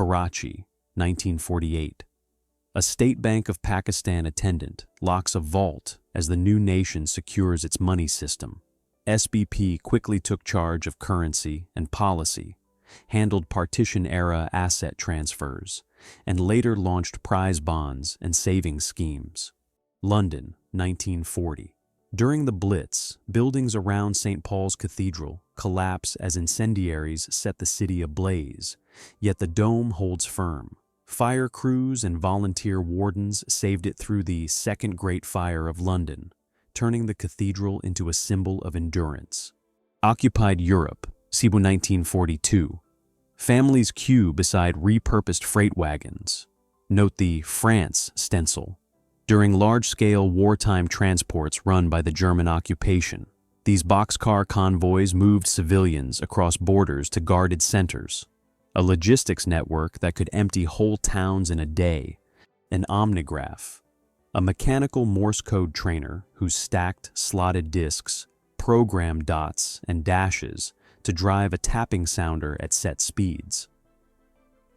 Karachi, 1948. A State Bank of Pakistan attendant locks a vault as the new nation secures its money system. SBP quickly took charge of currency and policy, handled partition-era asset transfers, and later launched prize bonds and savings schemes. London, 1940. During the Blitz, buildings around St. Paul's Cathedral collapse as incendiaries set the city ablaze, yet the dome holds firm. Fire crews and volunteer wardens saved it through the Second Great Fire of London, turning the cathedral into a symbol of endurance. Occupied Europe, Cebu 1942. Families queue beside repurposed freight wagons. Note the France stencil. During large-scale wartime transports run by the German occupation, these boxcar convoys moved civilians across borders to guarded centers. A logistics network that could empty whole towns in a day. An omnigraph, a mechanical Morse code trainer whose stacked, slotted discs programmed dots and dashes to drive a tapping sounder at set speeds.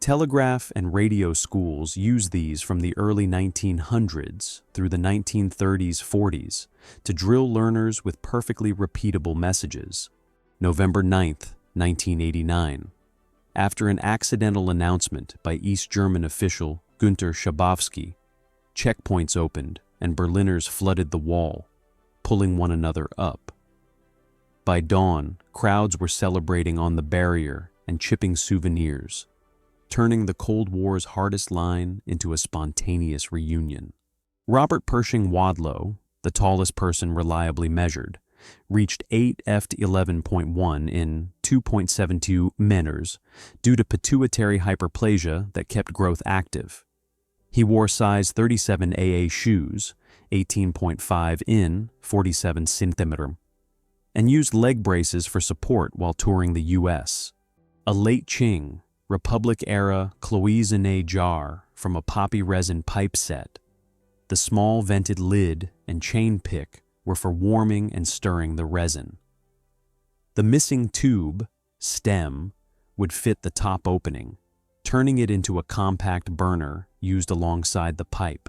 Telegraph and radio schools used these from the early 1900s through the 1930s-40s to drill learners with perfectly repeatable messages. November 9, 1989. After an accidental announcement by East German official Günter Schabowski, checkpoints opened and Berliners flooded the wall, pulling one another up. By dawn, crowds were celebrating on the barrier and chipping souvenirs, turning the Cold War's hardest line into a spontaneous reunion. Robert Pershing Wadlow, the tallest person reliably measured, reached 8 ft 11.1 in 2.72 meters due to pituitary hyperplasia that kept growth active. He wore size 37 AA shoes, 18.5 in 47 cm, and used leg braces for support while touring the U.S. A late Qing, Republic-era cloisonné jar from a poppy resin pipe set. The small vented lid and chain pick were for warming and stirring the resin. The missing tube, stem, would fit the top opening, turning it into a compact burner used alongside the pipe.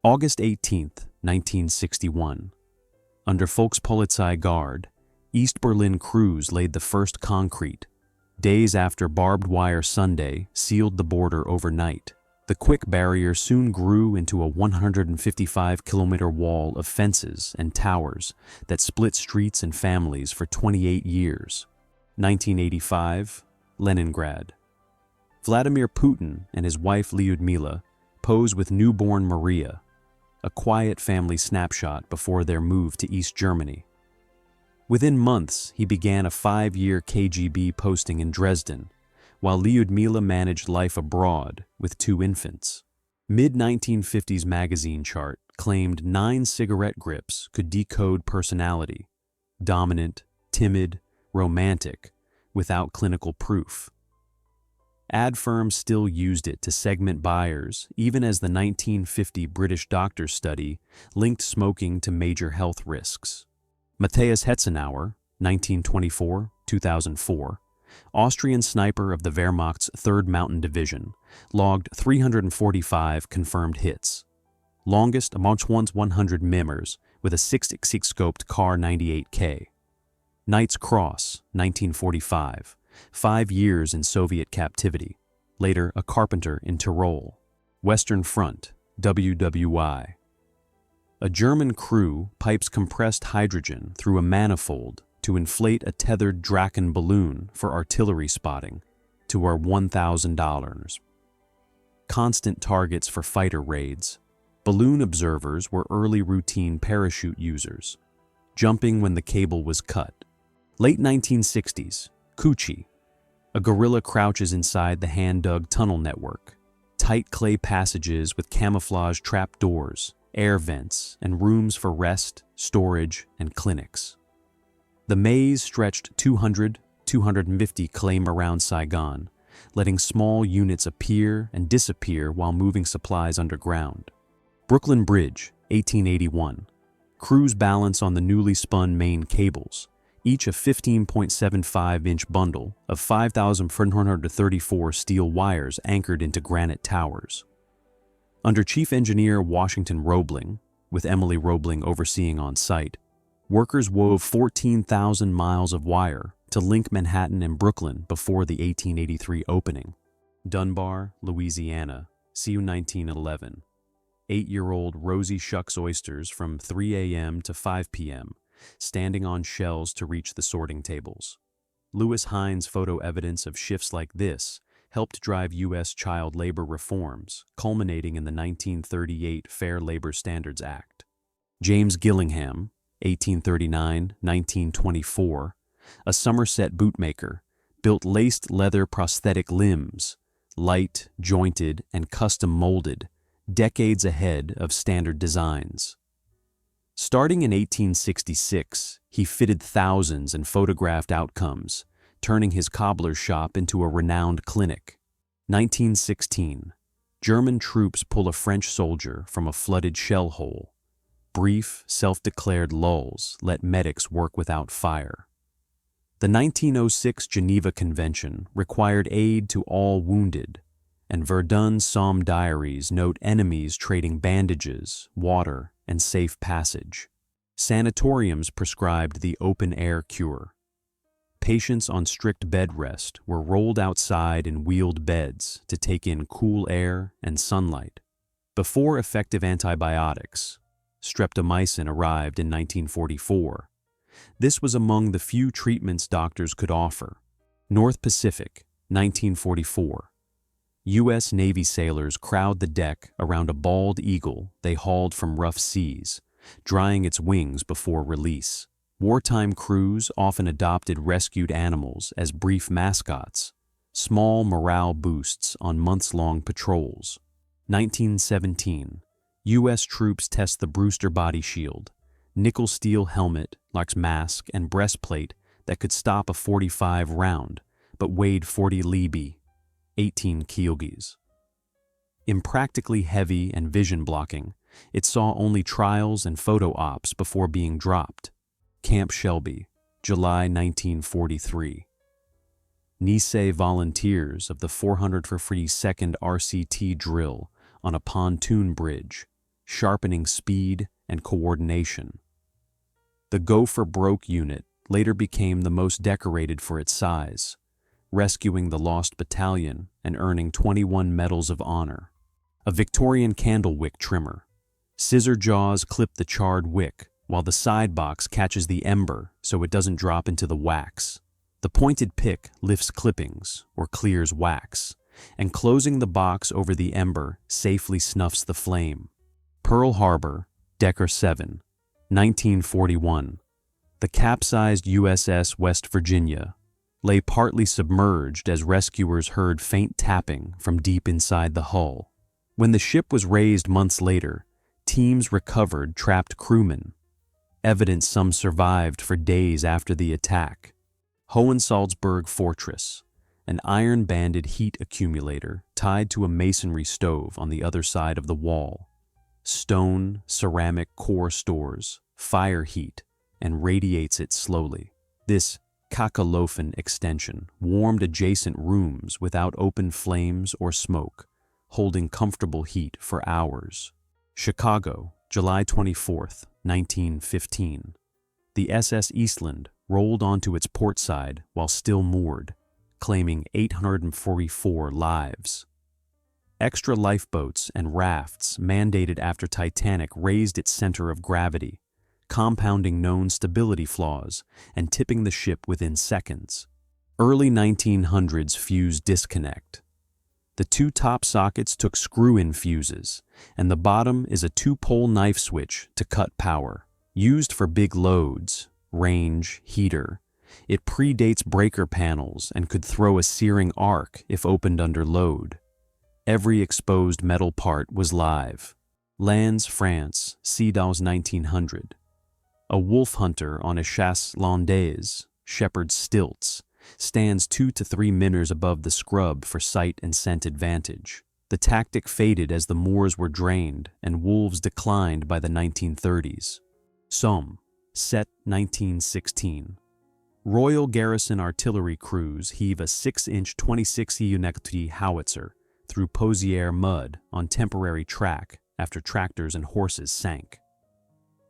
August 18, 1961. Under Volkspolizei Guard, East Berlin crews laid the first concrete, days after barbed wire Sunday sealed the border overnight. The quick barrier soon grew into a 155-kilometer wall of fences and towers that split streets and families for 28 years. 1985, Leningrad. Vladimir Putin and his wife Lyudmila pose with newborn Maria, a quiet family snapshot before their move to East Germany. Within months, he began a 5-year KGB posting in Dresden, while Lyudmila managed life abroad with 2 infants. Mid-1950s magazine chart claimed 9 cigarette grips could decode personality, dominant, timid, romantic, without clinical proof. Ad firms still used it to segment buyers, even as the 1950 British doctors' study linked smoking to major health risks. Matthias Hetzenauer, 1924-2004, Austrian sniper of the Wehrmacht's 3rd Mountain Division, logged 345 confirmed hits, longest amongst 100 mimmers with a 6.6-scoped Kar 98K. Knight's Cross, 1945, 5 years in Soviet captivity, later a carpenter in Tyrol. Western Front, WWI. A German crew pipes compressed hydrogen through a manifold to inflate a tethered Draken balloon for artillery spotting to our $1,000. Constant targets for fighter raids, balloon observers were early routine parachute users, jumping when the cable was cut. Late 1960s, Kuchi. A guerrilla crouches inside the hand-dug tunnel network, tight clay passages with camouflage trap doors, air vents, and rooms for rest, storage, and clinics. The maze stretched 250 km around Saigon, letting small units appear and disappear while moving supplies underground. Brooklyn Bridge, 1881. Crews balance on the newly spun main cables, each a 15.75-inch bundle of 5,434 steel wires anchored into granite towers. Under Chief Engineer Washington Roebling, with Emily Roebling overseeing on site, workers wove 14,000 miles of wire to link Manhattan and Brooklyn before the 1883 opening. Dunbar, Louisiana, CU 1911. 8-year-old Rosie shucks oysters from 3 a.m. to 5 p.m., standing on shelves to reach the sorting tables. Lewis Hines' photo evidence of shifts like this helped drive U.S. child labor reforms, culminating in the 1938 Fair Labor Standards Act. James Gillingham, 1839-1924, a Somerset bootmaker, built laced leather prosthetic limbs, light, jointed, and custom molded, decades ahead of standard designs. Starting in 1866, he fitted thousands and photographed outcomes, turning his cobbler's shop into a renowned clinic. 1916, German troops pull a French soldier from a flooded shell hole. Brief, self-declared lulls let medics work without fire. The 1906 Geneva Convention required aid to all wounded, and Verdun's Somme diaries note enemies trading bandages, water, and safe passage. Sanatoriums prescribed the open-air cure. Patients on strict bed rest were rolled outside in wheeled beds to take in cool air and sunlight. Before effective antibiotics, streptomycin arrived in 1944. This was among the few treatments doctors could offer. North Pacific, 1944. U.S. Navy sailors crowd the deck around a bald eagle they hauled from rough seas, drying its wings before release. Wartime crews often adopted rescued animals as brief mascots, small morale boosts on months-long patrols. 1917. U.S. troops test the Brewster body shield, nickel steel helmet, like mask, and breastplate that could stop a .45 round, but weighed 40 libby, 18 kilograms. Impractically heavy and vision blocking, it saw only trials and photo ops before being dropped. Camp Shelby, July 1943. Nisei volunteers of the 442nd RCT drill on a pontoon bridge, sharpening speed and coordination. The Go for Broke unit later became the most decorated for its size, rescuing the lost battalion and earning 21 Medals of Honor. A Victorian candle wick trimmer. Scissor jaws clip the charred wick, while the side box catches the ember so it doesn't drop into the wax. The pointed pick lifts clippings or clears wax, and closing the box over the ember safely snuffs the flame. Pearl Harbor, Decker 7, 1941. The capsized USS West Virginia lay partly submerged as rescuers heard faint tapping from deep inside the hull. When the ship was raised months later, teams recovered trapped crewmen. Evidence some survived for days after the attack. Hohensalzburg Fortress, an iron-banded heat accumulator tied to a masonry stove on the other side of the wall. Stone, ceramic core stores, fire heat, and radiates it slowly. This Kakelofen extension warmed adjacent rooms without open flames or smoke, holding comfortable heat for hours. Chicago, July 24th, 1915. The SS Eastland rolled onto its port side while still moored, claiming 844 lives. Extra lifeboats and rafts mandated after Titanic raised its center of gravity, compounding known stability flaws and tipping the ship within seconds. Early 1900s fuse disconnect. The two top sockets took screw-in fuses, and the bottom is a 2-pole knife switch to cut power. Used for big loads, range, heater, it predates breaker panels and could throw a searing arc if opened under load. Every exposed metal part was live. Landes, France, Cedals 1900. A wolf hunter on a chasse landaise, shepherd's stilts, stands 2 to 3 miners above the scrub for sight and scent advantage. The tactic faded as the moors were drained and wolves declined by the 1930s. Somme, Set 1916. Royal Garrison artillery crews heave a 6-inch 26 howitzer through Poziere mud on temporary track after tractors and horses sank.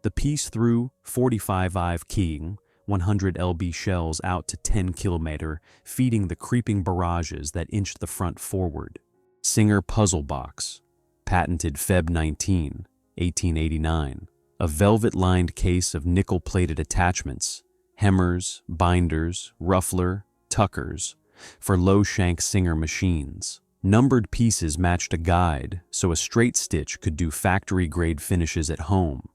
The piece threw 45 King 100 lb shells out to 10 km, feeding the creeping barrages that inched the front forward. Singer Puzzle Box, patented Feb 19, 1889. A velvet-lined case of nickel-plated attachments, hemmers, binders, ruffler, tuckers, for low-shank Singer machines. Numbered pieces matched a guide, so a straight stitch could do factory-grade finishes at home.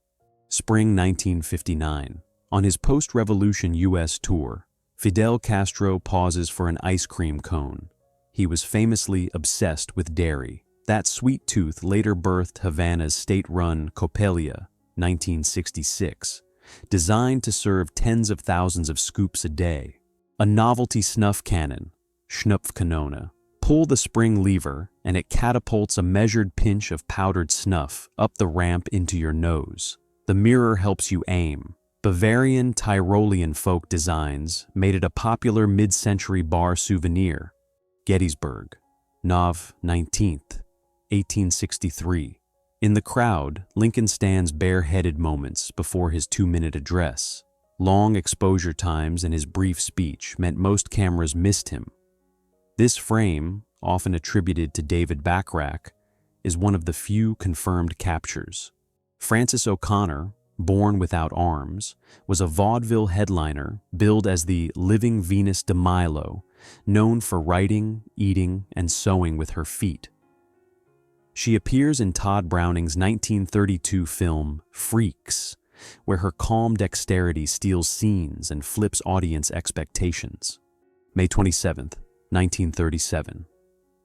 Spring 1959. On his post-revolution U.S. tour, Fidel Castro pauses for an ice cream cone. He was famously obsessed with dairy. That sweet tooth later birthed Havana's state-run Copelia, 1966, designed to serve tens of thousands of scoops a day. A novelty snuff cannon, Schnupfkanone. Pull the spring lever and it catapults a measured pinch of powdered snuff up the ramp into your nose. The mirror helps you aim. Bavarian Tyrolean folk designs made it a popular mid-century bar souvenir. Gettysburg, Nov 19th, 1863. In the crowd, Lincoln stands bareheaded moments before his 2-minute address. Long exposure times in his brief speech meant most cameras missed him. This frame, often attributed to David Bachrach, is one of the few confirmed captures. Francis O'Connor, born without arms, was a vaudeville headliner billed as the Living Venus de Milo, known for writing, eating, and sewing with her feet. She appears in Todd Browning's 1932 film Freaks, where her calm dexterity steals scenes and flips audience expectations. May 27, 1937.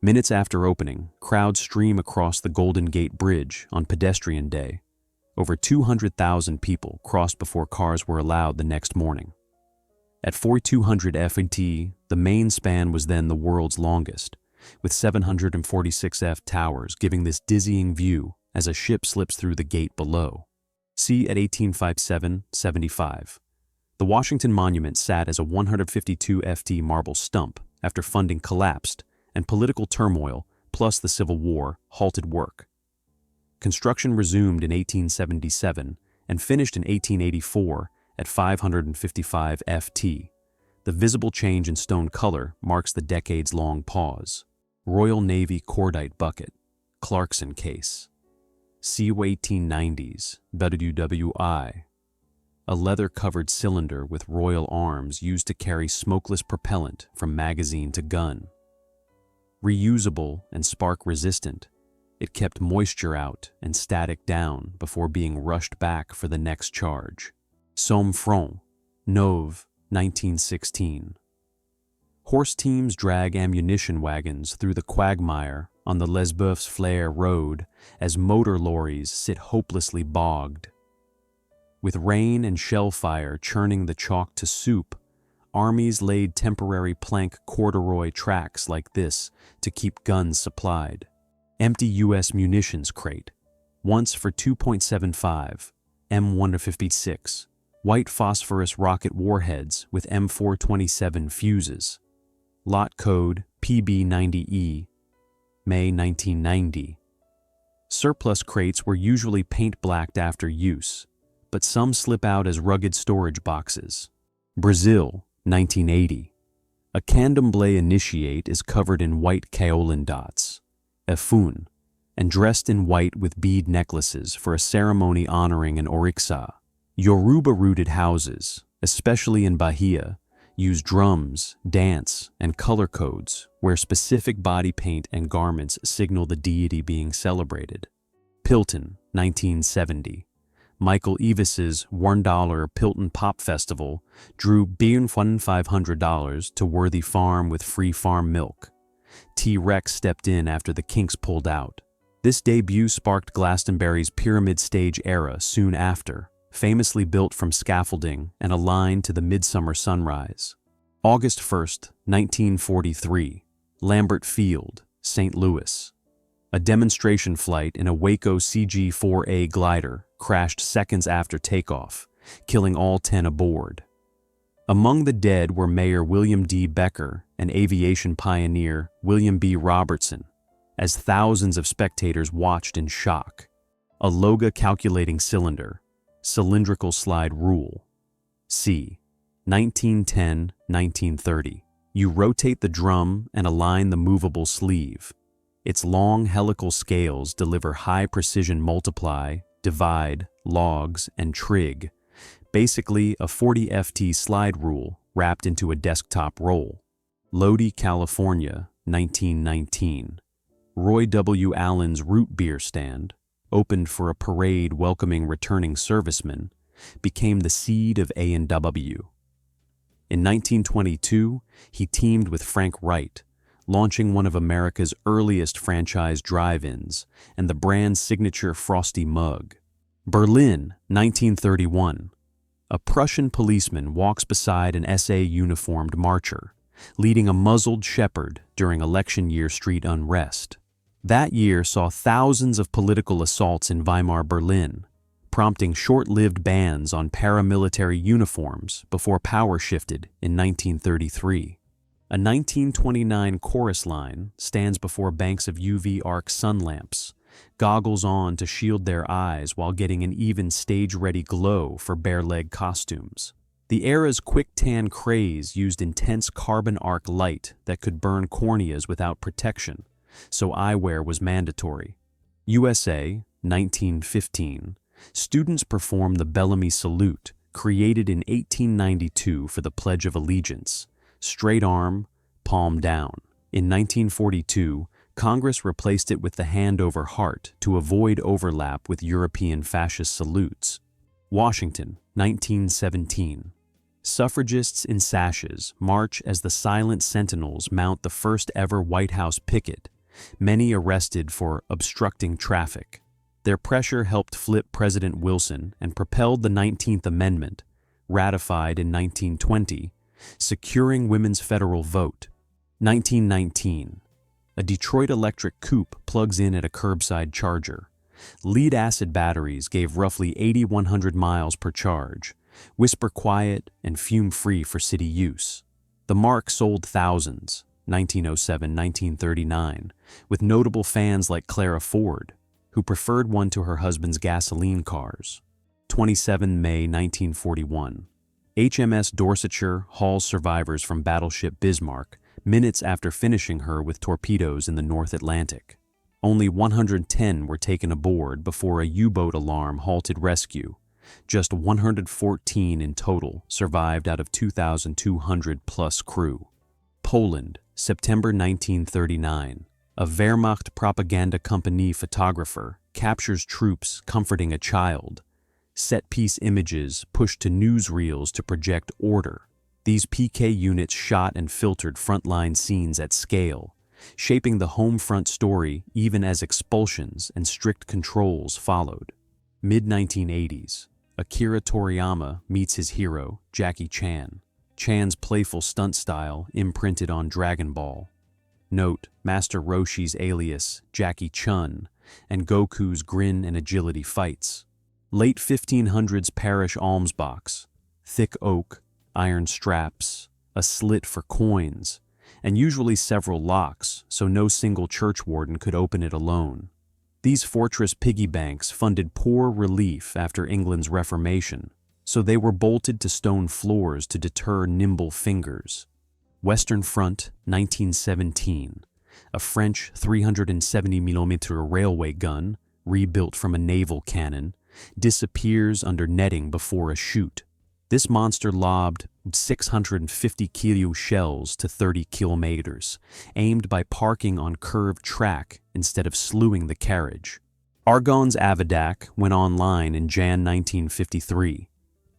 Minutes after opening, crowds stream across the Golden Gate Bridge on Pedestrian Day. Over 200,000 people crossed before cars were allowed the next morning. At 4,200 FT, the main span was then the world's longest, with 746 F towers giving this dizzying view as a ship slips through the gate below. See at 1857-75. The Washington Monument sat as a 152 FT marble stump after funding collapsed and political turmoil, plus the Civil War, halted work. Construction resumed in 1877 and finished in 1884 at 555 FT. The visible change in stone color marks the decades-long pause. Royal Navy cordite bucket, Clarkson case. See 1890s, WWI. A leather-covered cylinder with royal arms used to carry smokeless propellant from magazine to gun. Reusable and spark-resistant, it kept moisture out and static down before being rushed back for the next charge. Somme Front, Nov, 1916. Horse teams drag ammunition wagons through the quagmire on the Lesboeufs-Flers road as motor lorries sit hopelessly bogged. With rain and shell fire churning the chalk to soup, armies laid temporary plank corduroy tracks like this to keep guns supplied. Empty U.S. munitions crate, once for 2.75, M156, white phosphorus rocket warheads with M427 fuses. Lot code PB90E, May 1990. Surplus crates were usually paint-blacked after use, but some slip out as rugged storage boxes. Brazil, 1980. A candomblé initiate is covered in white kaolin dots, efun, and dressed in white with bead necklaces for a ceremony honoring an orixa. Yoruba-rooted houses, especially in Bahia, use drums, dance, and color codes where specific body paint and garments signal the deity being celebrated. Pilton, 1970. Michael Evis's $1 Pilton Pop Festival drew $1,500 to Worthy Farm with free farm milk. T-Rex stepped in after the Kinks pulled out. This debut sparked Glastonbury's Pyramid Stage era soon after, famously built from scaffolding and aligned to the midsummer sunrise. August 1st, 1943, Lambert Field, St. Louis. A demonstration flight in a Waco CG-4A glider crashed seconds after takeoff, killing all 10 aboard. Among the dead were Mayor William D. Becker and aviation pioneer William B. Robertson, as thousands of spectators watched in shock. A Loga calculating cylinder, cylindrical slide rule. C. 1910-1930. You rotate the drum and align the movable sleeve. Its long helical scales deliver high-precision multiply, divide, logs, and trig, basically a 40 FT slide rule wrapped into a desktop roll. Lodi, California, 1919. Roy W. Allen's root beer stand, opened for a parade welcoming returning servicemen, became the seed of A&W. In 1922, he teamed with Frank Wright, launching one of America's earliest franchise drive-ins and the brand's signature frosty mug. Berlin, 1931. A Prussian policeman walks beside an SA uniformed marcher, leading a muzzled shepherd during election year street unrest. That year saw thousands of political assaults in Weimar Berlin, prompting short-lived bans on paramilitary uniforms before power shifted in 1933. A 1929 chorus line stands before banks of UV arc sun lamps, goggles on to shield their eyes while getting an even stage-ready glow for bare-leg costumes. The era's quick tan craze used intense carbon arc light that could burn corneas without protection, so eyewear was mandatory. USA, 1915. Students perform the Bellamy Salute, created in 1892 for the Pledge of Allegiance. Straight arm, palm down. In 1942, Congress replaced it with the hand over heart to avoid overlap with European fascist salutes. Washington, 1917. Suffragists in sashes march as the silent sentinels mount the first ever White House picket, many arrested for obstructing traffic. Their pressure helped flip President Wilson and propelled the 19th Amendment, ratified in 1920, securing women's federal vote. 1919. A Detroit electric coupe plugs in at a curbside charger. Lead-acid batteries gave roughly 8,100 miles per charge, whisper quiet and fume-free for city use. The Mark sold thousands, 1907-1939, with notable fans like Clara Ford, who preferred one to her husband's gasoline cars. 27 May 1941. HMS Dorsetshire hauls survivors from battleship Bismarck minutes after finishing her with torpedoes in the North Atlantic. Only 110 were taken aboard before a U-boat alarm halted rescue. Just 114 in total survived out of 2,200-plus crew. Poland, September 1939. A Wehrmacht propaganda company photographer captures troops comforting a child. Set-piece images pushed to newsreels to project order. These PK units shot and filtered frontline scenes at scale, shaping the home front story even as expulsions and strict controls followed. Mid-1980s. Akira Toriyama meets his hero, Jackie Chan. Chan's playful stunt style imprinted on Dragon Ball. Note Master Roshi's alias, Jackie Chun, and Goku's grin and agility fights. Late 1500s parish alms box, thick oak, iron straps, a slit for coins, and usually several locks so no single church warden could open it alone. These fortress piggy banks funded poor relief after England's Reformation, so they were bolted to stone floors to deter nimble fingers. Western Front, 1917. A French 370mm railway gun, rebuilt from a naval cannon, disappears under netting before a shoot. This monster lobbed 650-kilo shells to 30 kilometers, aimed by parking on curved track instead of slewing the carriage. Argonne's Avidac went online in Jan 1953.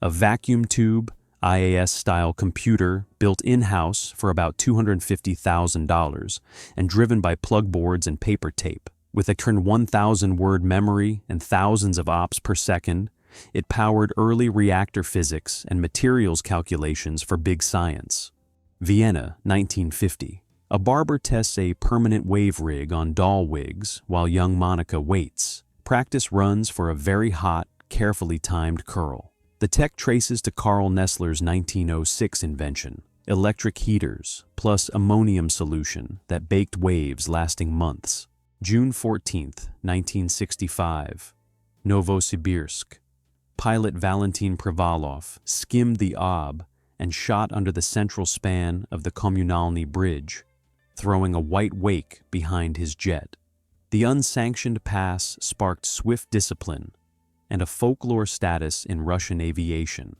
A vacuum tube, IAS-style computer built in-house for about $250,000 and driven by plug boards and paper tape. With a 1,000-word memory and thousands of ops per second, it powered early reactor physics and materials calculations for big science. Vienna, 1950. A barber tests a permanent wave rig on doll wigs while young Monica waits. Practice runs for a very hot, carefully timed curl. The tech traces to Carl Nessler's 1906 invention, electric heaters plus ammonium solution that baked waves lasting months. June 14, 1965. Novosibirsk. Pilot Valentin Privalov skimmed the Ob and shot under the central span of the Kommunalny Bridge, throwing a white wake behind his jet. The unsanctioned pass sparked swift discipline and a folklore status in Russian aviation.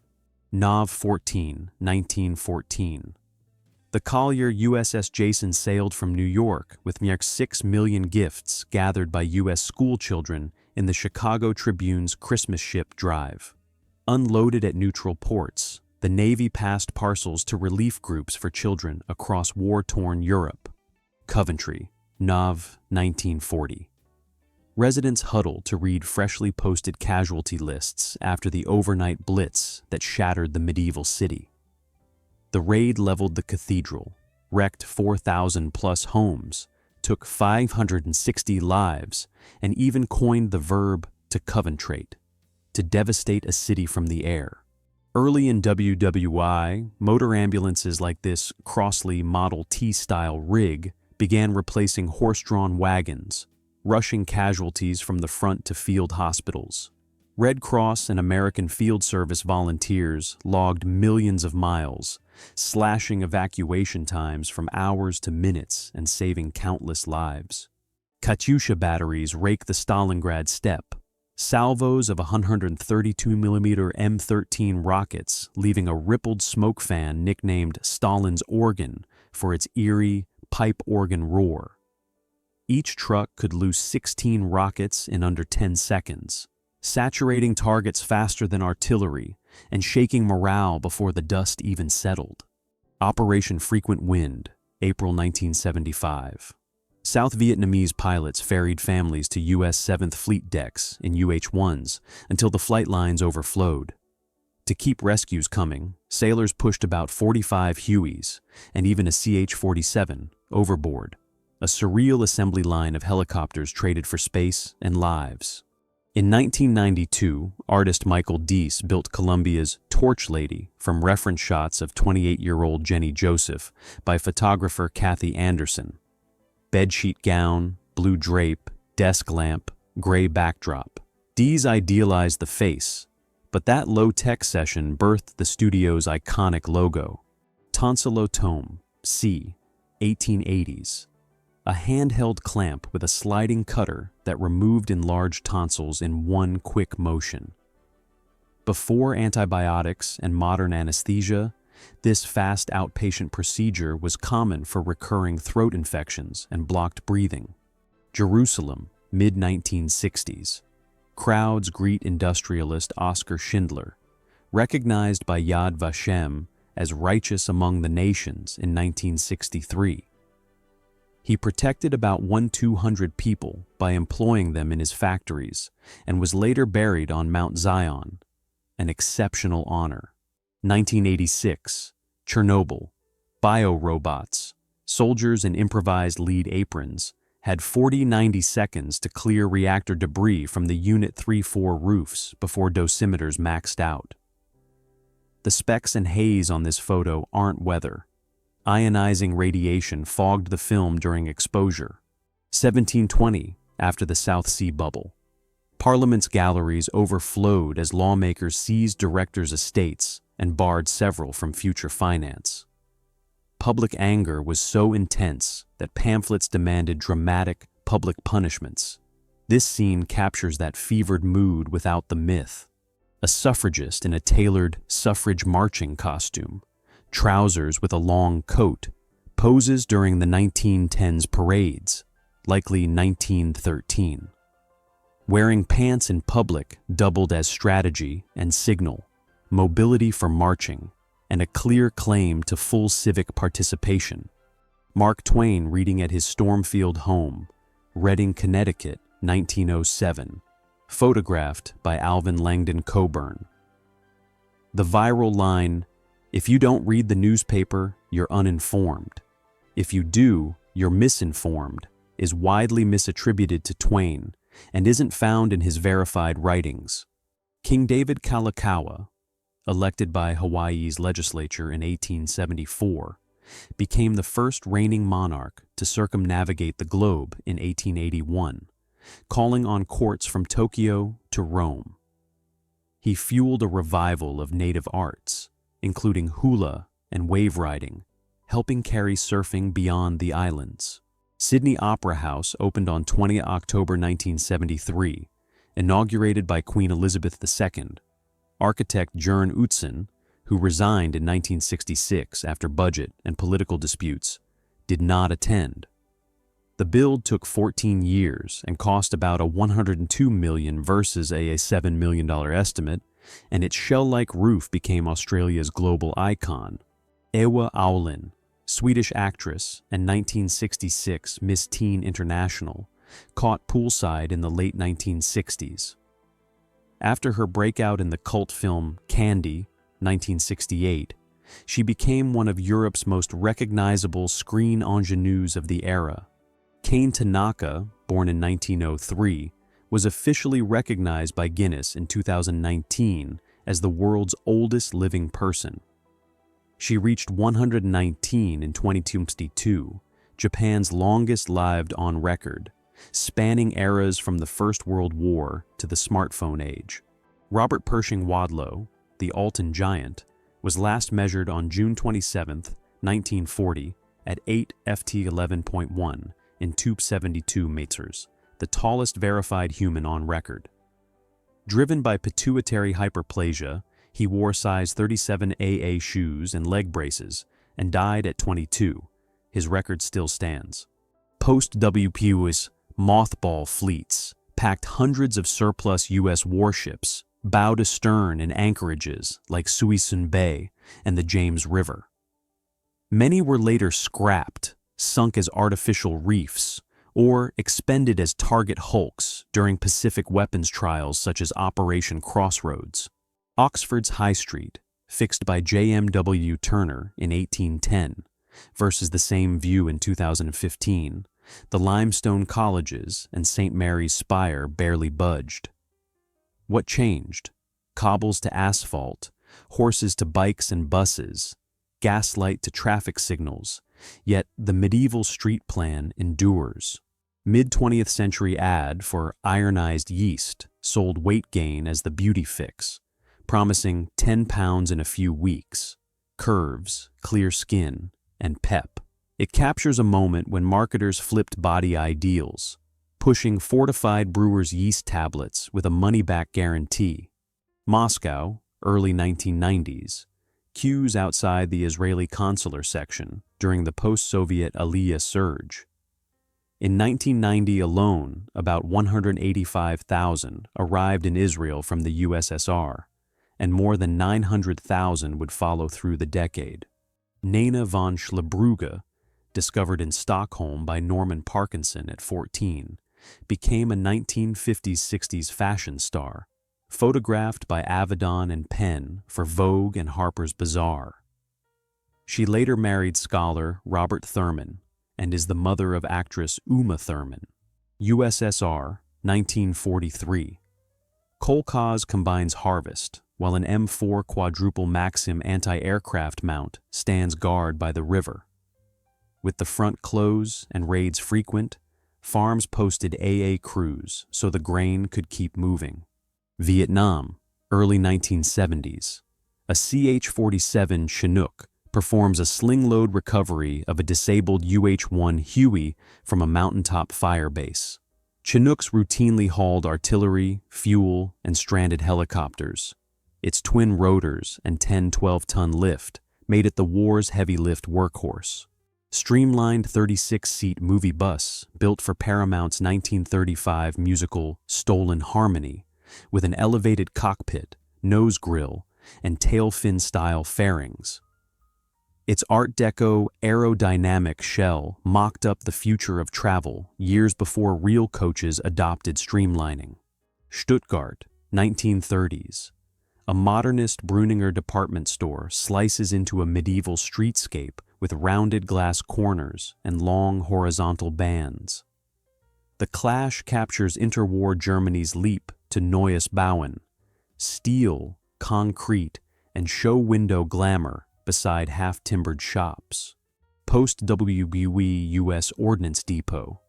Nov 14, 1914. The collier USS Jason sailed from New York with near 6 million gifts gathered by U.S. schoolchildren in the Chicago Tribune's Christmas ship Drive. Unloaded at neutral ports, the Navy passed parcels to relief groups for children across war-torn Europe. Coventry, Nov 1940. Residents huddled to read freshly posted casualty lists after the overnight blitz that shattered the medieval city. The raid leveled the cathedral, wrecked 4,000-plus homes, took 560 lives, and even coined the verb to coventrate, to devastate a city from the air. Early in WWI, motor ambulances like this Crossley Model T-style rig began replacing horse-drawn wagons, rushing casualties from the front to field hospitals. Red Cross and American Field Service volunteers logged millions of miles, slashing evacuation times from hours to minutes and saving countless lives. Katyusha batteries rake the Stalingrad steppe, salvos of 132mm M13 rockets leaving a rippled smoke fan nicknamed Stalin's Organ for its eerie, pipe organ roar. Each truck could loose 16 rockets in under 10 seconds, saturating targets faster than artillery and shaking morale before the dust even settled. Operation Frequent Wind, April 1975. South Vietnamese pilots ferried families to U.S. 7th Fleet decks in UH-1s until the flight lines overflowed. To keep rescues coming, sailors pushed about 45 Hueys and even a CH-47 overboard, a surreal assembly line of helicopters traded for space and lives. In 1992, artist Michael Deese built Columbia's Torch Lady from reference shots of 28-year-old Jenny Joseph by photographer Kathy Anderson. Bedsheet gown, blue drape, desk lamp, gray backdrop. Deese idealized the face, but that low-tech session birthed the studio's iconic logo. Tonsillotome, C, 1880s. A handheld clamp with a sliding cutter that removed enlarged tonsils in one quick motion. Before antibiotics and modern anesthesia, this fast outpatient procedure was common for recurring throat infections and blocked breathing. Jerusalem, mid-1960s. Crowds greet industrialist Oskar Schindler, recognized by Yad Vashem as righteous among the nations in 1963. He protected about 1,200 people by employing them in his factories and was later buried on Mount Zion, an exceptional honor. 1986, Chernobyl, biorobots, soldiers in improvised lead aprons, had 90 seconds to clear reactor debris from the Unit 3-4 roofs before dosimeters maxed out. The specks and haze on this photo aren't weather. Ionizing radiation fogged the film during exposure. 1720, after the South Sea bubble. Parliament's galleries overflowed as lawmakers seized directors' estates and barred several from future finance. Public anger was so intense that pamphlets demanded dramatic public punishments. This scene captures that fevered mood without the myth. A suffragist in a tailored suffrage marching costume, trousers with a long coat, poses during the 1910s parades, likely 1913. Wearing pants in public doubled as strategy and signal, mobility for marching, and a clear claim to full civic participation. Mark Twain reading at his Stormfield home, Reading, Connecticut, 1907, photographed by Alvin Langdon Coburn. The viral line, "If you don't read the newspaper, you're uninformed. If you do, you're misinformed," is widely misattributed to Twain and isn't found in his verified writings. King David Kalakaua, elected by Hawaii's legislature in 1874, became the first reigning monarch to circumnavigate the globe in 1881, calling on courts from Tokyo to Rome. He fueled a revival of native arts, including hula and wave riding, helping carry surfing beyond the islands. Sydney Opera House opened on 20 October 1973, inaugurated by Queen Elizabeth II. Architect Jørn Utzon, who resigned in 1966 after budget and political disputes, did not attend. The build took 14 years and cost about $102 million versus a $7 million estimate, and its shell-like roof became Australia's global icon. Ewa Aulin, Swedish actress and 1966 Miss Teen International, caught poolside in the late 1960s. After her breakout in the cult film Candy, 1968, she became one of Europe's most recognizable screen ingenues of the era. Kane Tanaka, born in 1903, was officially recognized by Guinness in 2019 as the world's oldest living person. She reached 119 in 2022, Japan's longest-lived on record, spanning eras from the First World War to the smartphone age. Robert Pershing Wadlow, the Alton giant, was last measured on June 27, 1940, at 8 ft 11.1 in 272 meters, the tallest verified human on record. Driven by pituitary hyperplasia, he wore size 37 AA shoes and leg braces and died at 22. His record still stands. Post-WPU's mothball fleets packed hundreds of surplus U.S. warships, bowed astern in anchorages like Suisun Bay and the James River. Many were later scrapped, sunk as artificial reefs, or expended as target hulks during Pacific weapons trials such as Operation Crossroads. Oxford's High Street, fixed by J.M.W. Turner in 1810, versus the same view in 2015, the limestone colleges and St. Mary's spire barely budged. What changed? Cobbles to asphalt, horses to bikes and buses, gaslight to traffic signals, yet the medieval street plan endures. Mid-20th century ad for ironized yeast sold weight gain as the beauty fix, promising 10 pounds in a few weeks, curves, clear skin, and pep. It captures a moment when marketers flipped body ideals, pushing fortified brewers' yeast tablets with a money-back guarantee. Moscow, early 1990s, queues outside the Israeli consular section during the post-Soviet Aliyah surge. In 1990 alone, about 185,000 arrived in Israel from the USSR, and more than 900,000 would follow through the decade. Nena von Schliebrugge, discovered in Stockholm by Norman Parkinson at 14, became a 1950s-60s fashion star, photographed by Avedon and Penn for Vogue and Harper's Bazaar. She later married scholar Robert Thurman and is the mother of actress Uma Thurman. USSR, 1943. Kolkhoz combines harvest, while an M4 quadruple Maxim anti-aircraft mount stands guard by the river. With the front closed and raids frequent, farms posted AA crews so the grain could keep moving. Vietnam, early 1970s. A CH-47 Chinook performs a sling-load recovery of a disabled UH-1 Huey from a mountaintop fire base. Chinooks routinely hauled artillery, fuel, and stranded helicopters. Its twin rotors and 10 12-ton lift made it the war's heavy-lift workhorse. Streamlined 36-seat movie bus built for Paramount's 1935 musical Stolen Harmony, with an elevated cockpit, nose grill, and tail fin-style fairings. Its Art Deco aerodynamic shell mocked up the future of travel years before real coaches adopted streamlining. Stuttgart, 1930s. A modernist Breuninger department store slices into a medieval streetscape with rounded glass corners and long horizontal bands. The Clash captures interwar Germany's leap to Neues Bauen, steel, concrete, and show window glamour beside half-timbered shops. Post-WBW U.S. Ordnance Depot.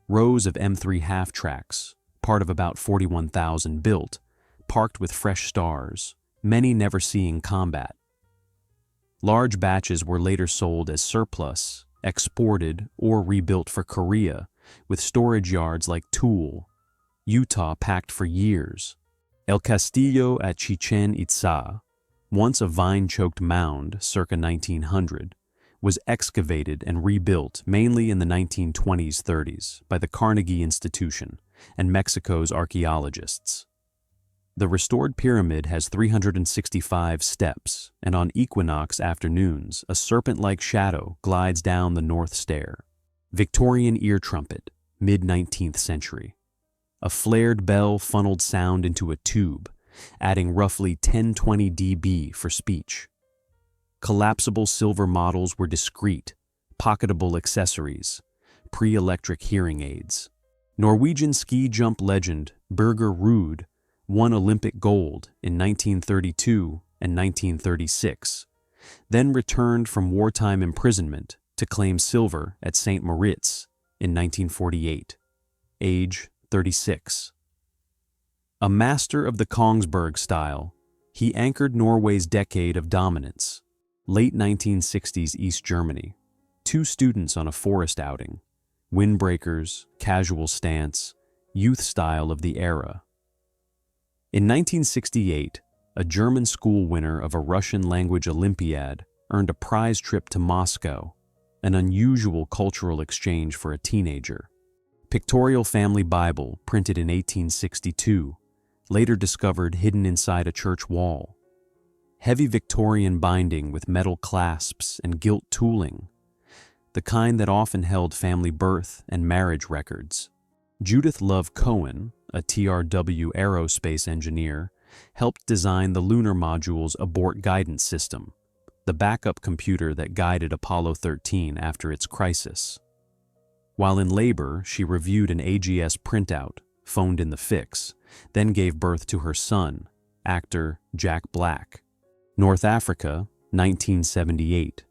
Rows of M3 half-tracks, part of about 41,000 built, parked with fresh stars, many never seeing combat. Large batches were later sold as surplus, exported, or rebuilt for Korea, with storage yards like Tool, Utah packed for years. El Castillo at Chichen Itza, once a vine-choked mound circa 1900, was excavated and rebuilt mainly in the 1920s-30s by the Carnegie Institution and Mexico's archaeologists. The restored pyramid has 365 steps, and on equinox afternoons, a serpent-like shadow glides down the north stair. Victorian ear trumpet, mid-19th century. A flared bell funneled sound into a tube, adding roughly 1020 dB for speech. Collapsible silver models were discreet, pocketable accessories, pre-electric hearing aids. Norwegian ski jump legend Birger Ruud won Olympic gold in 1932 and 1936, then returned from wartime imprisonment to claim silver at St. Moritz in 1948, age 36. A master of the Kongsberg style, he anchored Norway's decade of dominance. Late 1960s East Germany. 2 students on a forest outing. Windbreakers, casual stance, youth style of the era. In 1968, a German school winner of a Russian-language Olympiad earned a prize trip to Moscow, an unusual cultural exchange for a teenager. Pictorial family Bible printed in 1862, later discovered hidden inside a church wall. Heavy Victorian binding with metal clasps and gilt tooling, the kind that often held family birth and marriage records. Judith Love Cohen, a TRW aerospace engineer, helped design the lunar module's abort guidance system, the backup computer that guided Apollo 13 after its crisis. While in labor, she reviewed an AGS printout, phoned in the fix, then gave birth to her son, actor Jack Black. North Africa, 1978.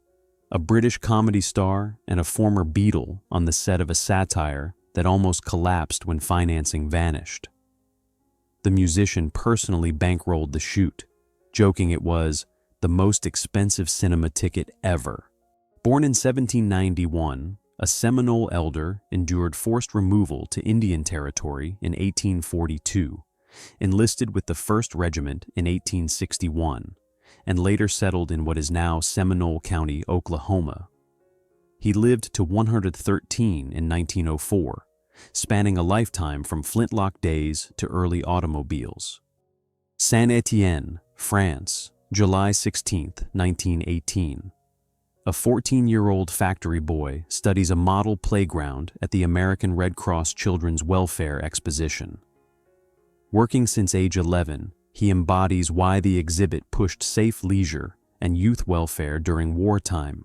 A British comedy star and a former Beatle on the set of a satire that almost collapsed when financing vanished. The musician personally bankrolled the shoot, joking it was the most expensive cinema ticket ever. Born in 1791, a Seminole elder endured forced removal to Indian Territory in 1842, enlisted with the 1st Regiment in 1861, and later settled in what is now Seminole County, Oklahoma. He lived to 113 in 1904, spanning a lifetime from flintlock days to early automobiles. Saint-Étienne, France, July 16, 1918. A 14-year-old factory boy studies a model playground at the American Red Cross Children's Welfare Exposition. Working since age 11, he embodies why the exhibit pushed safe leisure and youth welfare during wartime.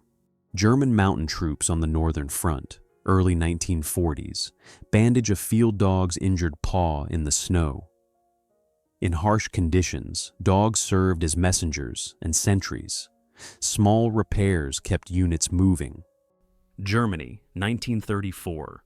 German mountain troops on the Northern Front, early 1940s, bandage a field dog's injured paw in the snow. In harsh conditions, dogs served as messengers and sentries. Small repairs kept units moving. Germany, 1934.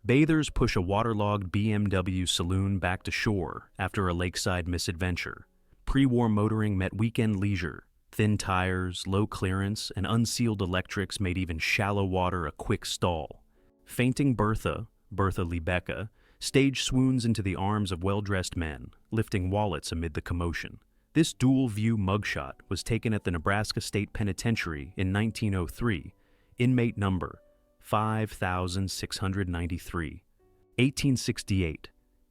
Bathers push a waterlogged BMW saloon back to shore after a lakeside misadventure. Pre-war motoring met weekend leisure. Thin tires, low clearance, and unsealed electrics made even shallow water a quick stall. Fainting Bertha Libecca, stage swoons into the arms of well-dressed men, lifting wallets amid the commotion. This dual-view mugshot was taken at the Nebraska State Penitentiary in 1903, inmate number 5,693. 1868.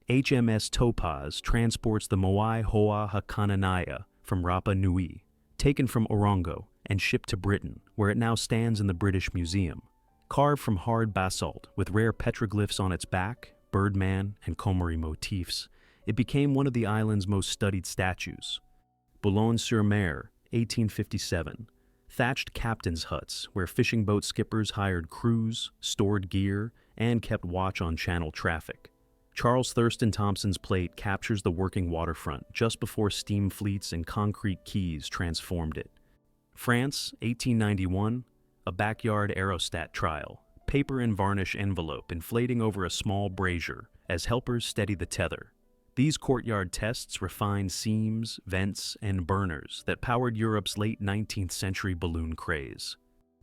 HMS Topaz transports the Moai Hoa Hakananaya from Rapa Nui, taken from Orongo and shipped to Britain, where it now stands in the British Museum. Carved from hard basalt with rare petroglyphs on its back, birdman and Komori motifs, it became one of the island's most studied statues. Boulogne-sur-Mer, 1857. Thatched captain's huts where fishing boat skippers hired crews, stored gear, and kept watch on channel traffic. Charles Thurston Thompson's plate captures the working waterfront just before steam fleets and concrete quays transformed it. France, 1891, a backyard aerostat trial, paper and varnish envelope inflating over a small brazier as helpers steady the tether. These courtyard tests refined seams, vents, and burners that powered Europe's late 19th century balloon craze.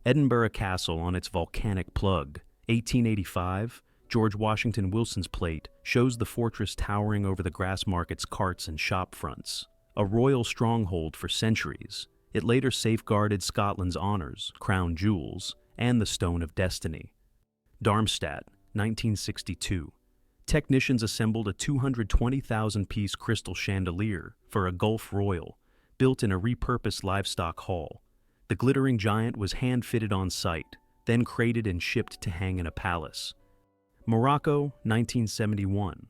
Edinburgh Castle on its volcanic plug, 1885, George Washington Wilson's plate shows the fortress towering over the Grassmarket's carts and shop fronts. A royal stronghold for centuries, it later safeguarded Scotland's honours, crown jewels, and the Stone of Destiny. Darmstadt, 1962. Technicians assembled a 220,000-piece crystal chandelier for a Gulf Royal, built in a repurposed livestock hall. The glittering giant was hand-fitted on site, then crated and shipped to hang in a palace. Morocco, 1971.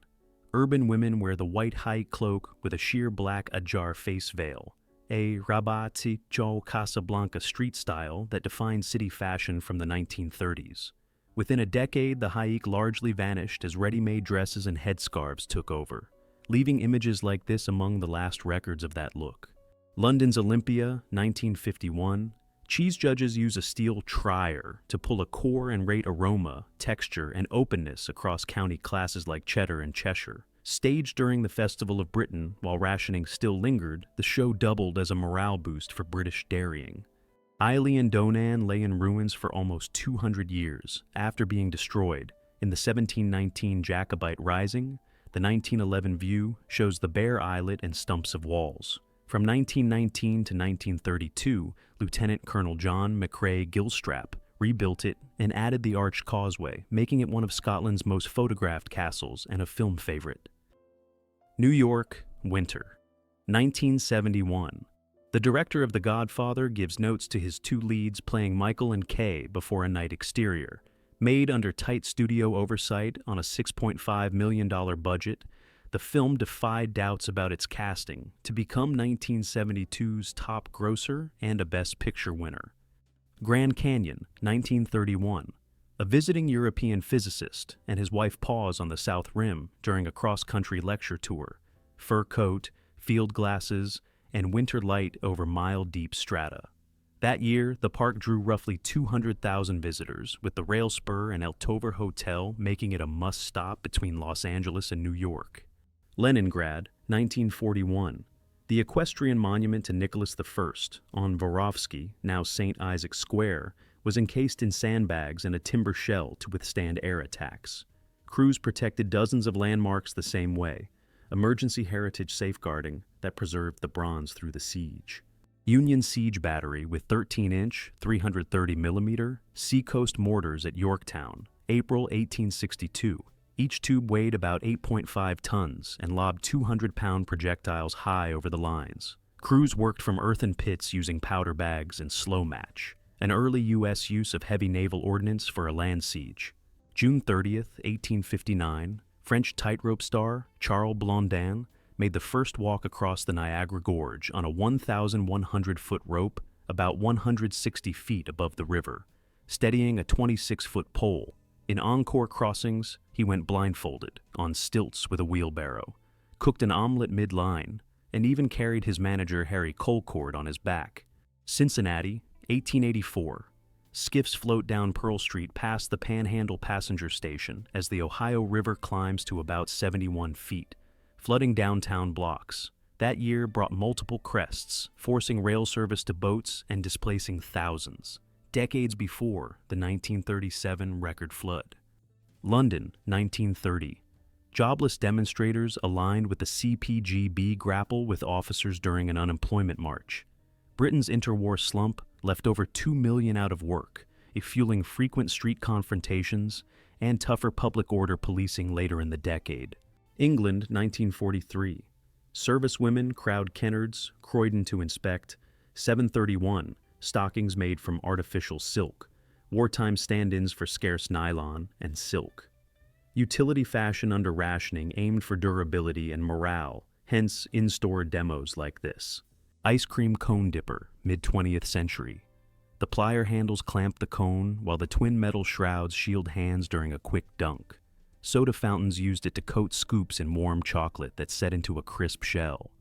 Urban women wear the white haïk cloak with a sheer black ajar face veil, a Rabat Casablanca street style that defined city fashion from the 1930s. Within a decade, the haïk largely vanished as ready-made dresses and headscarves took over, leaving images like this among the last records of that look. London's Olympia, 1951. Cheese judges use a steel trier to pull a core and rate aroma, texture, and openness across county classes like Cheddar and Cheshire. Staged during the Festival of Britain while rationing still lingered, the show doubled as a morale boost for British dairying. Ely and Donan lay in ruins for almost 200 years after being destroyed. In the 1719 Jacobite Rising, the 1911 View shows the bare islet and stumps of walls. From 1919 to 1932, Lieutenant Colonel John McCrae Gilstrap rebuilt it and added the arched causeway, making it one of Scotland's most photographed castles and a film favorite. New York, winter. 1971. The director of The Godfather gives notes to his two leads playing Michael and Kay before a night exterior. Made under tight studio oversight on a $6.5 million budget, the film defied doubts about its casting to become 1972's top grosser and a Best Picture winner. Grand Canyon, 1931. A visiting European physicist and his wife pause on the South Rim during a cross-country lecture tour. Fur coat, field glasses, and winter light over mile-deep strata. That year, the park drew roughly 200,000 visitors, with the Rail Spur and El Tovar Hotel making it a must-stop between Los Angeles and New York. Leningrad, 1941. The equestrian monument to Nicholas I on Vorovsky, now St. Isaac's Square, was encased in sandbags and a timber shell to withstand air attacks. Crews protected dozens of landmarks the same way, emergency heritage safeguarding that preserved the bronze through the siege. Union Siege Battery with 13-inch, 330mm Seacoast mortars at Yorktown, April 1862. Each tube weighed about 8.5 tons and lobbed 200-pound projectiles high over the lines. Crews worked from earthen pits using powder bags and slow match, an early U.S. use of heavy naval ordnance for a land siege. June 30th, 1859, French tightrope star Charles Blondin made the first walk across the Niagara Gorge on a 1,100-foot rope about 160 feet above the river, steadying a 26-foot pole. In encore crossings, he went blindfolded, on stilts with a wheelbarrow, cooked an omelet mid-line, and even carried his manager Harry Colcord on his back. Cincinnati, 1884. Skiffs float down Pearl Street past the Panhandle Passenger Station as the Ohio River climbs to about 71 feet, flooding downtown blocks. That year brought multiple crests, forcing rail service to boats and displacing thousands. Decades before the 1937 record flood. London, 1930. Jobless demonstrators aligned with the CPGB grapple with officers during an unemployment march. Britain's interwar slump left over 2 million out of work, fueling frequent street confrontations and tougher public order policing later in the decade. England, 1943. Servicewomen crowd Kennards, Croydon to inspect. 731. Stockings made from artificial silk, wartime stand-ins for scarce nylon and silk. Utility fashion under rationing aimed for durability and morale, hence in-store demos like this. Ice cream cone dipper, mid-20th century. The plier handles clamp the cone while the twin metal shrouds shield hands during a quick dunk. Soda fountains used it to coat scoops in warm chocolate that set into a crisp shell.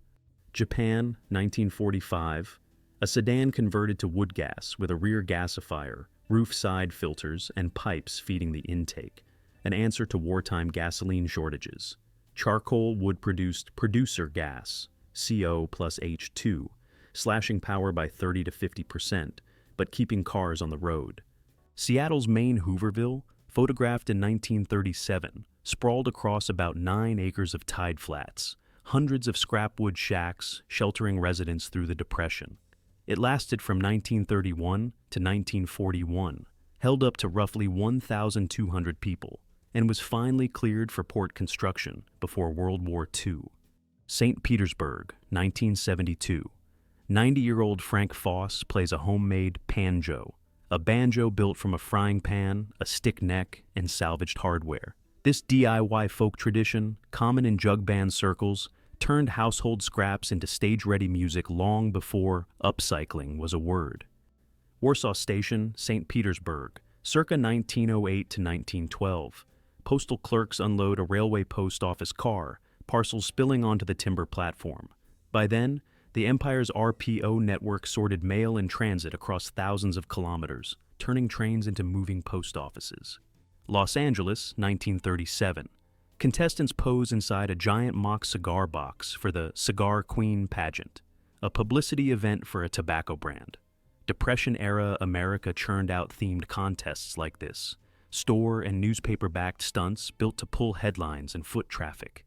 Japan, 1945. A sedan converted to wood gas with a rear gasifier, roof side filters, and pipes feeding the intake. An answer to wartime gasoline shortages. Charcoal wood-produced producer gas, CO plus H2, slashing power by 30 to 50%, but keeping cars on the road. Seattle's main Hooverville, photographed in 1937, sprawled across about 9 acres of tide flats, hundreds of scrapwood shacks sheltering residents through the Depression. It lasted from 1931 to 1941, held up to roughly 1,200 people, and was finally cleared for port construction before World War II. St. Petersburg, 1972. 90-year-old Frank Foss plays a homemade banjo, a banjo built from a frying pan, a stick neck, and salvaged hardware. This DIY folk tradition, common in jug band circles, turned household scraps into stage-ready music long before upcycling was a word. Warsaw Station, St. Petersburg, circa 1908 to 1912. Postal clerks unload a railway post office car, parcels spilling onto the timber platform. By then, the empire's RPO network sorted mail in transit across thousands of kilometers, turning trains into moving post offices. Los Angeles, 1937. Contestants pose inside a giant mock cigar box for the Cigar Queen pageant, a publicity event for a tobacco brand. Depression-era America churned out themed contests like this, store and newspaper-backed stunts built to pull headlines and foot traffic.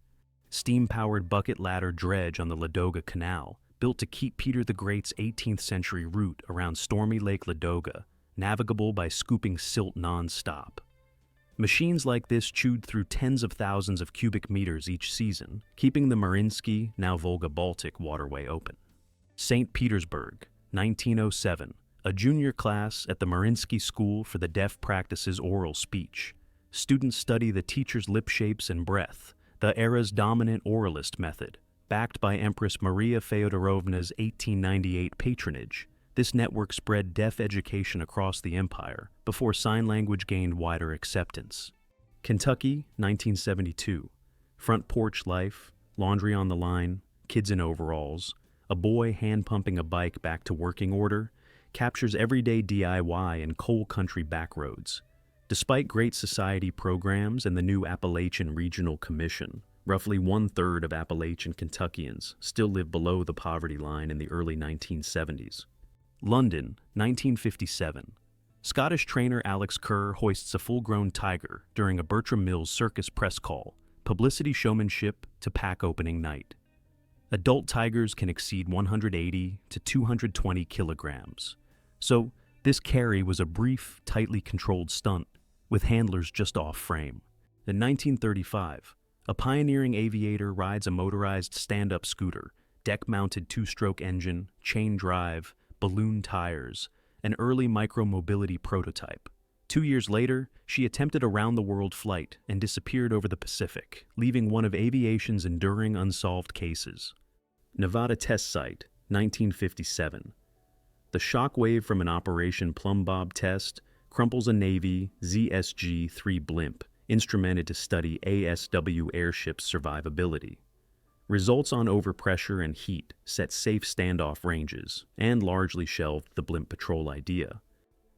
Steam-powered bucket ladder dredge on the Ladoga Canal, built to keep Peter the Great's 18th century route around stormy Lake Ladoga, navigable by scooping silt non-stop. Machines like this chewed through tens of thousands of cubic meters each season, keeping the Mariinsky, now Volga-Baltic, waterway open. St. Petersburg, 1907. A junior class at the Mariinsky School for the Deaf practices oral speech. Students study the teacher's lip shapes and breath, the era's dominant oralist method. Backed by Empress Maria Feodorovna's 1898 patronage, this network spread deaf education across the empire before sign language gained wider acceptance. Kentucky, 1972. Front porch life, laundry on the line, kids in overalls, a boy hand-pumping a bike back to working order, captures everyday DIY in coal country backroads. Despite Great Society programs and the new Appalachian Regional Commission, roughly 1/3 of Appalachian Kentuckians still live below the poverty line in the early 1970s. London, 1957. Scottish trainer Alex Kerr hoists a full-grown tiger during a Bertram Mills circus press call, publicity showmanship to pack opening night. Adult tigers can exceed 180 to 220 kilograms. So, this carry was a brief, tightly controlled stunt, with handlers just off frame. In 1935, a pioneering aviator rides a motorized stand-up scooter, deck-mounted two-stroke engine, chain drive, balloon tires, an early micro-mobility prototype. 2 years later, she attempted a round-the-world flight and disappeared over the Pacific, leaving one of aviation's enduring unsolved cases. Nevada Test Site, 1957. The shock wave from an Operation Plumb Bob test crumples a Navy ZSG-3 blimp instrumented to study ASW airships' survivability. Results on overpressure and heat set safe standoff ranges and largely shelved the blimp patrol idea.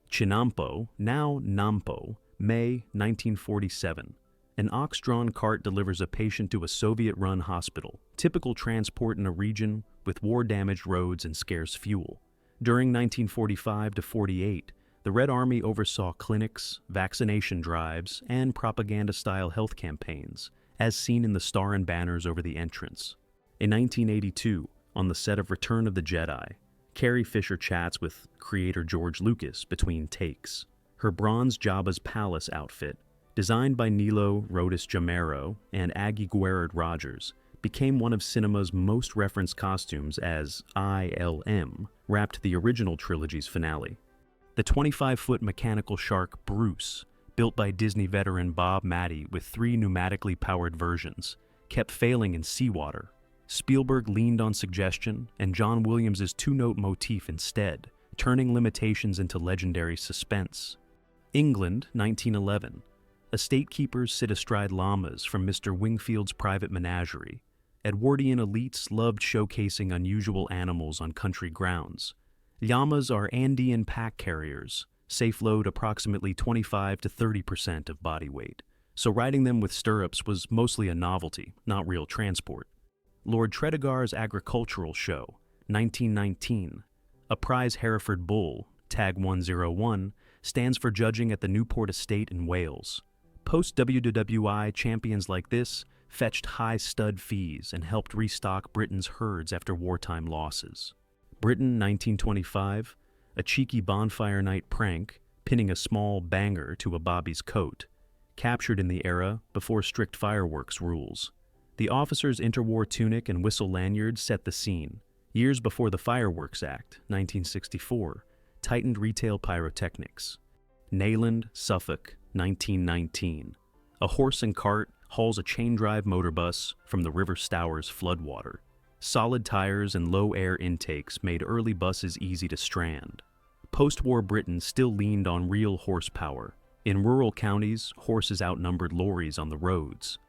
Chinampo, now Nampo, May 1947. An ox-drawn cart delivers a patient to a Soviet-run hospital, typical transport in a region with war-damaged roads and scarce fuel. During 1945 to 48, the Red Army oversaw clinics, vaccination drives, and propaganda-style health campaigns, as seen in the star and banners over the entrance. In 1982, on the set of Return of the Jedi, Carrie Fisher chats with creator George Lucas between takes. Her bronze Jabba's Palace outfit, designed by Nilo Rodis Jamero and Aggie Guerard Rogers, became one of cinema's most referenced costumes as ILM wrapped the original trilogy's finale. The 25-foot mechanical shark Bruce, built by Disney veteran Bob Matty with 3 pneumatically powered versions, kept failing in seawater. Spielberg leaned on suggestion and John Williams' 2-note motif instead, turning limitations into legendary suspense. England, 1911. estate keepers sit astride llamas from Mr. Wingfield's private menagerie. Edwardian elites loved showcasing unusual animals on country grounds. Llamas are Andean pack carriers, safe load approximately 25 to 30% of body weight, so riding them with stirrups was mostly a novelty, not real transport. Lord Tredegar's Agricultural Show, 1919. A prize Hereford bull, tag 101, stands for judging at the Newport Estate in Wales. Post-WWI champions like this fetched high stud fees and helped restock Britain's herds after wartime losses. Britain, 1925. A cheeky bonfire night prank, pinning a small banger to a bobby's coat, captured in the era before strict fireworks rules. The officer's interwar tunic and whistle lanyard set the scene. Years before the Fireworks Act, 1964, tightened retail pyrotechnics. Nayland, Suffolk, 1919. A horse and cart hauls a chain-drive motorbus from the River Stour's floodwater. Solid tires and low air intakes made early buses easy to strand. Post-war Britain still leaned on real horsepower. In rural counties, horses outnumbered lorries on the roads.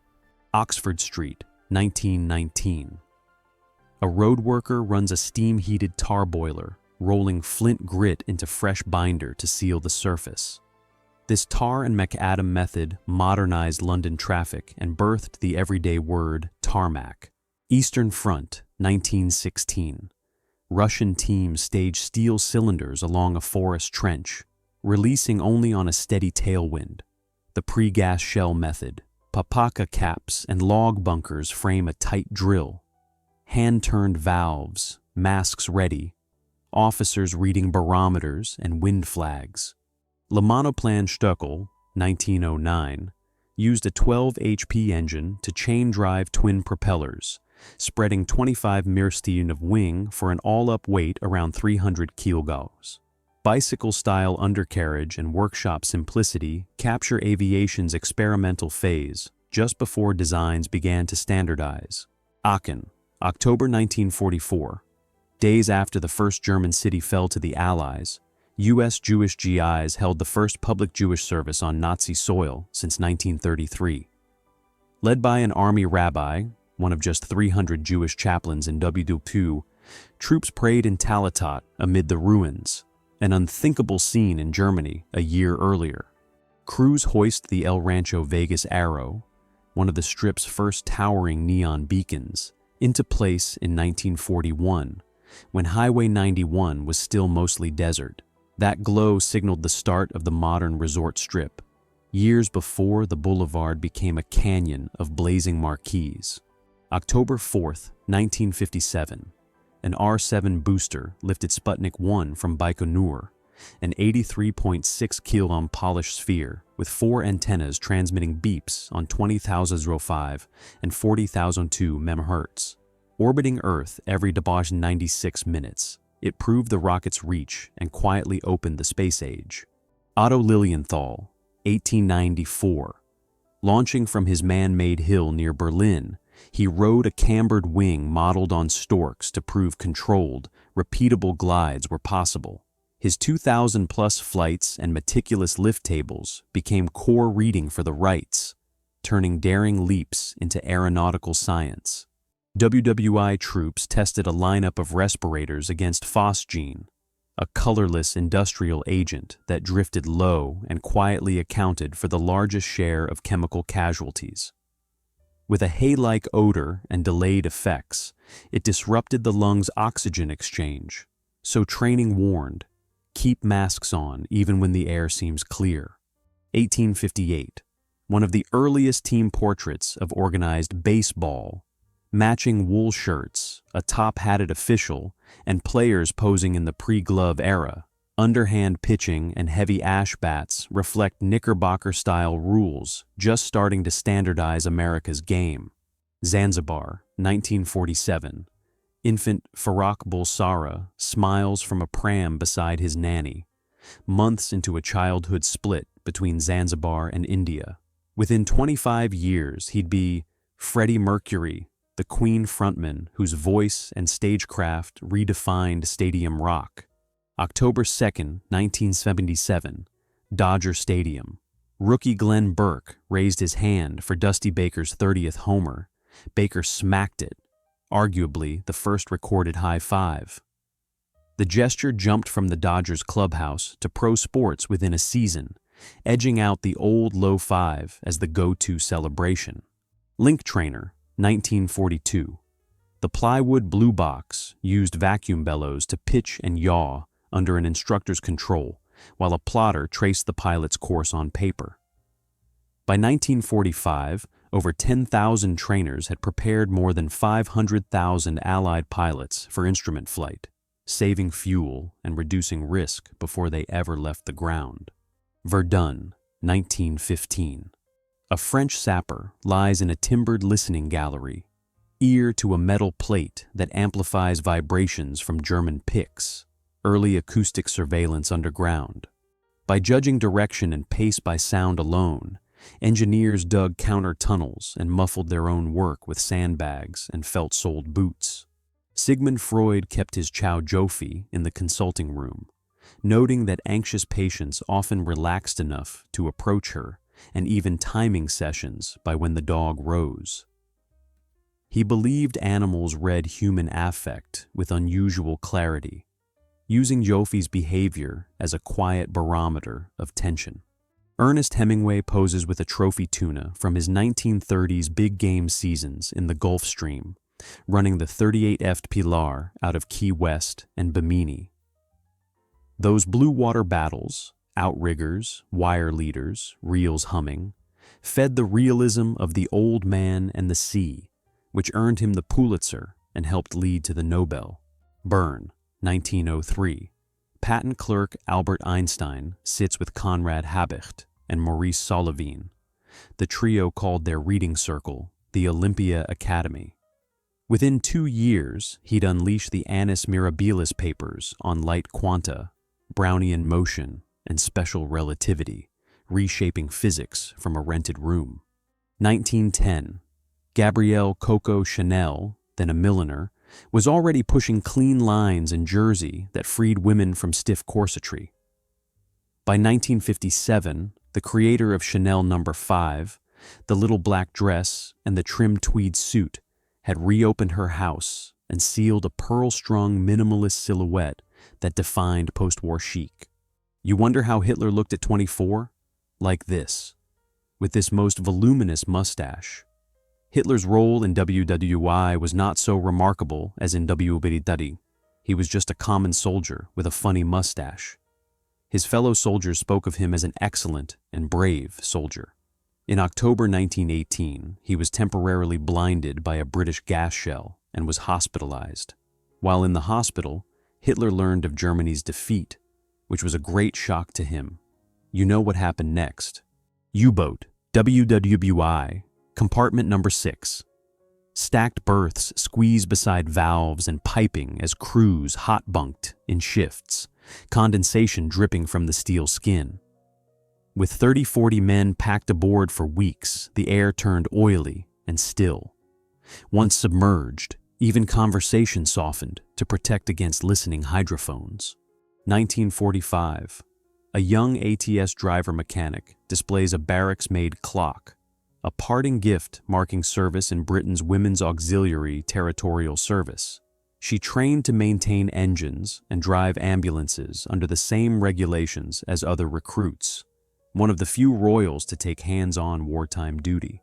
Oxford Street, 1919. A road worker runs a steam-heated tar boiler, rolling flint grit into fresh binder to seal the surface. This tar and macadam method modernized London traffic and birthed the everyday word tarmac. Eastern Front, 1916. Russian teams stage steel cylinders along a forest trench, releasing only on a steady tailwind. The pre-gas shell method. Papaka caps and log bunkers frame a tight drill. Hand-turned valves, masks ready. Officers reading barometers and wind flags. Le Monoplan Stöckel, 1909, used a 12 HP engine to chain-drive twin propellers, spreading 25 Meerstien of wing for an all-up weight around 300 kilograms. Bicycle-style undercarriage and workshop simplicity capture aviation's experimental phase just before designs began to standardize. Aachen, October 1944. Days after the first German city fell to the Allies, U.S. Jewish GIs held the first public Jewish service on Nazi soil since 1933. Led by an army rabbi, one of just 300 Jewish chaplains in WW2, troops prayed in Talatot amid the ruins, an unthinkable scene in Germany a year earlier. Crews hoist the El Rancho Vegas Arrow, one of the Strip's first towering neon beacons, into place in 1941, when Highway 91 was still mostly desert. That glow signaled the start of the modern resort strip, years before the boulevard became a canyon of blazing marquees. October 4th, 1957, an R-7 booster lifted Sputnik 1 from Baikonur, an 83.6 kilo polished sphere with 4 antennas transmitting beeps on 20,005 and 40,002 MHz. Orbiting Earth every 96 minutes, it proved the rocket's reach and quietly opened the space age. Otto Lilienthal, 1894. Launching from his man-made hill near Berlin, he rode a cambered wing modeled on storks to prove controlled, repeatable glides were possible. His 2,000-plus flights and meticulous lift tables became core reading for the Wrights, turning daring leaps into aeronautical science. WWI troops tested a lineup of respirators against phosgene, a colorless industrial agent that drifted low and quietly accounted for the largest share of chemical casualties. With a hay-like odor and delayed effects, it disrupted the lungs' oxygen exchange, so training warned, keep masks on even when the air seems clear. 1858, one of the earliest team portraits of organized baseball, matching wool shirts, a top-hatted official, and players posing in the pre-glove era. Underhand pitching and heavy ash bats reflect Knickerbocker-style rules just starting to standardize America's game. Zanzibar, 1947. Infant Farrokh Bulsara smiles from a pram beside his nanny, months into a childhood split between Zanzibar and India. Within 25 years, he'd be Freddie Mercury, the Queen frontman whose voice and stagecraft redefined stadium rock. October 2nd, 1977, Dodger Stadium. Rookie Glenn Burke raised his hand for Dusty Baker's 30th homer. Baker smacked it, arguably the first recorded high five. The gesture jumped from the Dodgers clubhouse to pro sports within a season, edging out the old low five as the go-to celebration. Link Trainer, 1942. The plywood blue box used vacuum bellows to pitch and yaw under an instructor's control, while a plotter traced the pilot's course on paper. By 1945, over 10,000 trainers had prepared more than 500,000 Allied pilots for instrument flight, saving fuel and reducing risk before they ever left the ground. Verdun, 1915. A French sapper lies in a timbered listening gallery, ear to a metal plate that amplifies vibrations from German picks, early acoustic surveillance underground. By judging direction and pace by sound alone, engineers dug counter tunnels and muffled their own work with sandbags and felt-soled boots. Sigmund Freud kept his Chow Jofi in the consulting room, noting that anxious patients often relaxed enough to approach her, and even timing sessions by when the dog rose. He believed animals read human affect with unusual clarity, using Jofi's behavior as a quiet barometer of tension. Ernest Hemingway poses with a trophy tuna from his 1930s big game seasons in the Gulf Stream, running the 38F Pilar out of Key West and Bimini. Those blue water battles, outriggers, wire leaders, reels humming, fed the realism of The Old Man and the Sea, which earned him the Pulitzer and helped lead to the Nobel. Bern, 1903. Patent clerk Albert Einstein sits with Conrad Habicht and Maurice Solavine. The trio called their reading circle the Olympia Academy. Within 2 years, he'd unleash the Annus Mirabilis papers on light quanta, Brownian motion, and special relativity, reshaping physics from a rented room. 1910. Gabrielle Coco Chanel, then a milliner, was already pushing clean lines in jersey that freed women from stiff corsetry. By 1957, the creator of Chanel No. 5, the little black dress, and the trim tweed suit had reopened her house and sealed a pearl-strung minimalist silhouette that defined post-war chic. You wonder how Hitler looked at 24? Like this, with this most voluminous mustache. Hitler's role in WWI was not so remarkable as in WWI. He was just a common soldier with a funny mustache. His fellow soldiers spoke of him as an excellent and brave soldier. In October 1918, he was temporarily blinded by a British gas shell and was hospitalized. While in the hospital, Hitler learned of Germany's defeat, which was a great shock to him. You know what happened next. U-boat, WWI, compartment number 6. Stacked berths squeezed beside valves and piping as crews hot-bunked in shifts, condensation dripping from the steel skin. With 30-40 men packed aboard for weeks, the air turned oily and still. Once submerged, even conversation softened to protect against listening hydrophones. 1945. A young ATS driver mechanic displays a barracks-made clock, a parting gift marking service in Britain's Women's Auxiliary Territorial Service. She trained to maintain engines and drive ambulances under the same regulations as other recruits, one of the few royals to take hands-on wartime duty.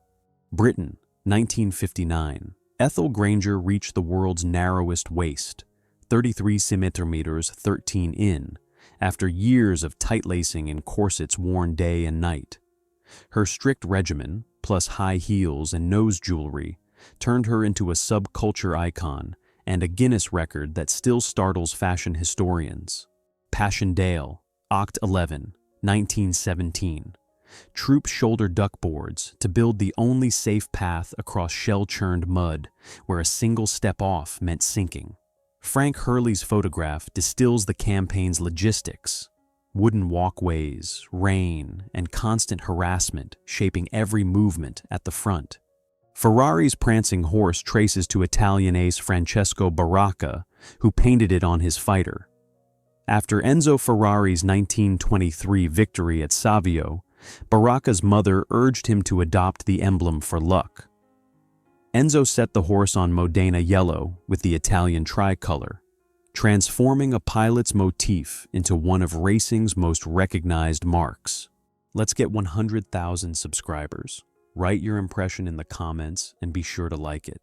Britain, 1959. Ethel Granger reached the world's narrowest waist, 33 centimeters 13 in, after years of tight-lacing in corsets worn day and night. Her strict regimen, plus high heels and nose jewelry, turned her into a subculture icon and a Guinness record that still startles fashion historians. Passchendaele, Oct. 11, 1917. Troops shoulder duckboards to build the only safe path across shell-churned mud where a single step off meant sinking. Frank Hurley's photograph distills the campaign's logistics. Wooden walkways, rain, and constant harassment shaping every movement at the front. Ferrari's prancing horse traces to Italian ace Francesco Baracca, who painted it on his fighter. After Enzo Ferrari's 1923 victory at Savio, Baraka's mother urged him to adopt the emblem for luck. Enzo set the horse on Modena yellow with the Italian tricolor, transforming a pilot's motif into one of racing's most recognized marks. Let's get 100,000 subscribers. Write your impression in the comments and be sure to like it.